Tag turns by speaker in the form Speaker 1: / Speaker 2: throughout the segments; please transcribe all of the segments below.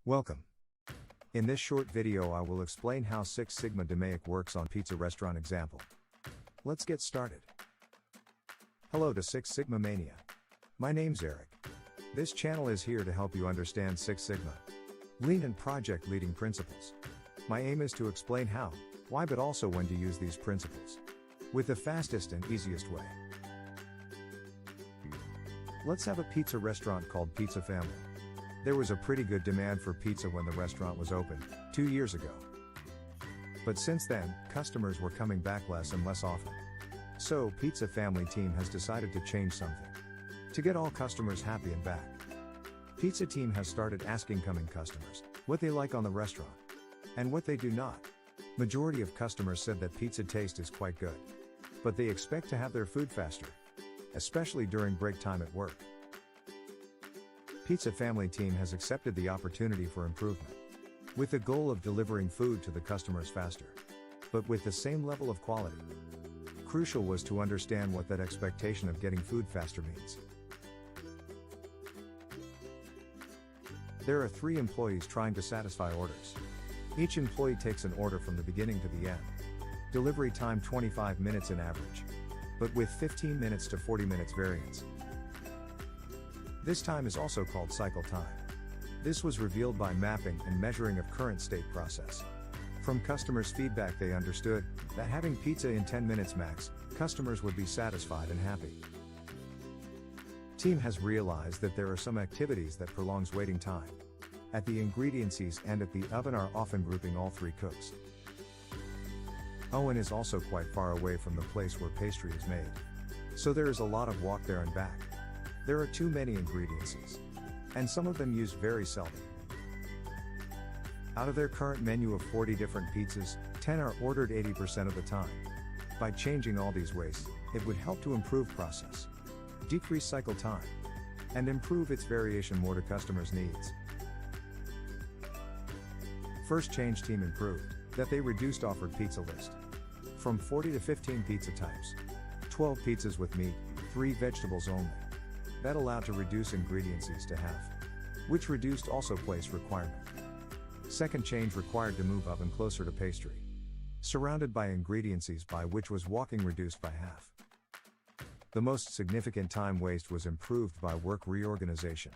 Speaker 1: Welcome. In this short video I will explain how Six Sigma DMAIC works on pizza restaurant example. Let's get started. Hello to Six Sigma Mania. My name's Eric. This channel is here to help you understand Six Sigma, lean and project leading principles. My aim is to explain how, why but also when to use these principles, with the fastest and easiest way. Let's have a pizza restaurant called Pizza Family. There was a pretty good demand for pizza when the restaurant was opened, 2 years ago. But since then, customers were coming back less and less often. So, Pizza Family team has decided to change something, to get all customers happy and back. Pizza team has started asking coming customers what they like on the restaurant, and what they do not. Majority of customers said that pizza taste is quite good, but they expect to have their food faster, especially during break time at work. Pizza Family team has accepted the opportunity for improvement, with the goal of delivering food to the customers faster, but with the same level of quality. Crucial was to understand what that expectation of getting food faster means. There are 3 employees trying to satisfy orders. Each employee takes an order from the beginning to the end. Delivery time 25 minutes in average, but with 15 minutes to 40 minutes variance. This time is also called cycle time. This was revealed by mapping and measuring of current state process. From customers' feedback they understood that having pizza in 10 minutes max, customers would be satisfied and happy. Team has realized that there are some activities that prolongs waiting time. At the ingredients and at the oven are often grouping all 3 cooks. Oven is also quite far away from the place where pastry is made, so there is a lot of walk there and back. There are too many ingredients, and some of them used very seldom. Out of their current menu of 40 different pizzas, 10 are ordered 80% of the time. By changing all these wastes, it would help to improve process, decrease cycle time, and improve its variation more to customers' needs. First change team improved that they reduced offered pizza list from 40 to 15 pizza types, 12 pizzas with meat, 3 vegetables only. That allowed to reduce ingredients to half, which reduced also place requirement. Second change required to move oven closer to pastry, surrounded by ingredients by which was walking reduced by half. The most significant time waste was improved by work reorganization.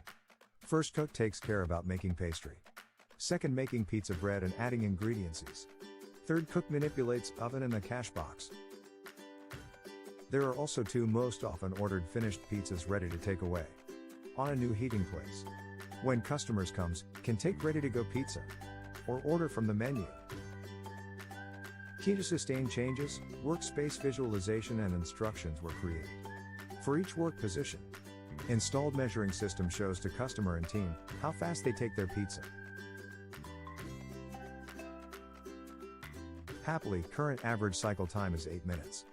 Speaker 1: First cook takes care about making pastry. Second making pizza bread and adding ingredients. Third cook manipulates oven and the cash box. There are also 2 most often ordered finished pizzas ready to take away on a new heating place. When customers comes, can take ready to go pizza or order from the menu. Key to sustain changes, workspace visualization and instructions were created for each work position. Installed measuring system shows to customer and team how fast they take their pizza. Happily, current average cycle time is 8 minutes.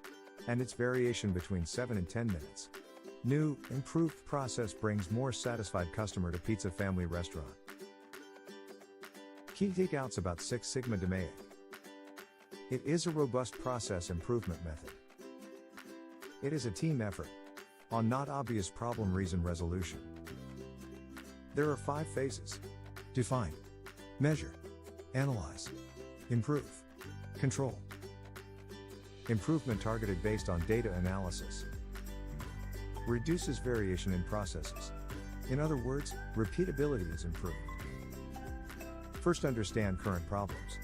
Speaker 1: And its variation between 7 and 10 minutes. New, improved process brings more satisfied customer to Pizza Family restaurant. Key takeouts about Six Sigma DMAIC. It is a robust process improvement method. It is a team effort on not obvious problem reason resolution. There are 5 phases: define, measure, analyze, improve, control. Improvement targeted based on data analysis. Reduces variation in processes. In other words, repeatability is improved. First, understand current problems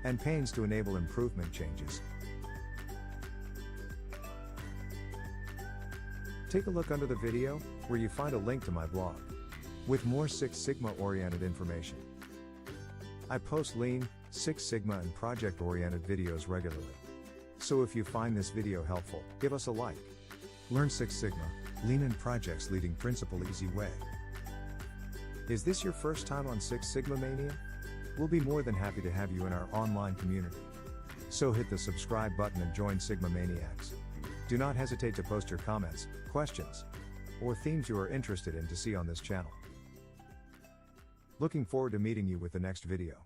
Speaker 1: and pains to enable improvement changes. Take a look under the video, where you find a link to my blog with more Six Sigma oriented information. I post Lean, Six Sigma and project oriented videos regularly. So if you find this video helpful, give us a like. Learn Six Sigma, Lean and Projects Leading Principle easy way. Is this your first time on Six Sigma Mania? We'll be more than happy to have you in our online community. So hit the subscribe button and join Sigma Maniacs. Do not hesitate to post your comments, questions, or themes you are interested in to see on this channel. Looking forward to meeting you with the next video.